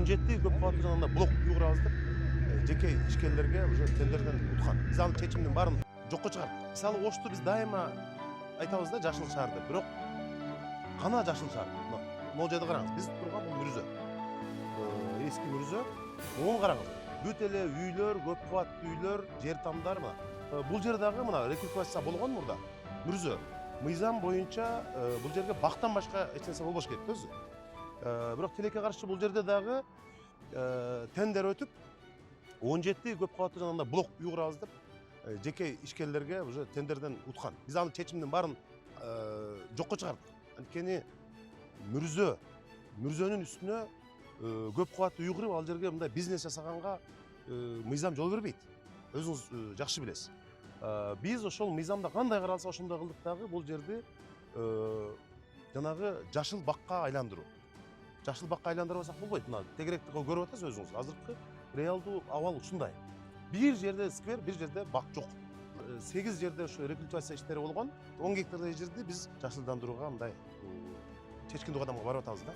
17 көп кабаттуу жанагындай блок уйгурабыз деп жеке ишкерлерге уже тендерден уткан. Биз анын чечиминин баарын жокко чыгардык. Мисалы Ошто биз дайыма айтабыз да жашыл шаар деп. Бирок кана жашыл шаар? Могул жерде караңыз. Биз турган бул Мүрүзө. Эски Мүрүзө. Оң караңыз. Бүт эле үйлөр, көп кабаттуу үйлөр, жер тамдар мына. Бул жер дагы мына рекультивация болгон мурда. Мүрүзө. Мыйзам боюнча бул жерге бактан башка эч нерсе болбош керек да өзү. Бирок тилекке каршы бул жерде дагы тендер өтүп 17 көп кабаттуу жанагындай блок уйгурабыз деп жеке ишкерлерге уже тендерден уткан. Биз анын чечиминин баарын жокко чыгардык. Анткени Мүрүзөнүн үстүнө көп кабаттуу үй куруп ал жерге мындай бизнес жасаганга мыйзам жол бербейт. Өзүңүз жакшы билесиз. Биз ошол мыйзамда кандай каралса ошондой кылдык дагы бул жерди жанагы жашыл бакка айландыруу. Жашыл бакка айландырбасак болбойт. Мына тегеректи көрүп атасыз өзүңүз. Азыркы реалдуу абал ушундай. Бир жерде сквер, бир жерде бак жок. 8 жерде ушу рекультивация иштери болгон. 10 гектардай жерди биз жашылдандырууга мындай чечкиндүү кадамга барып атабыз да.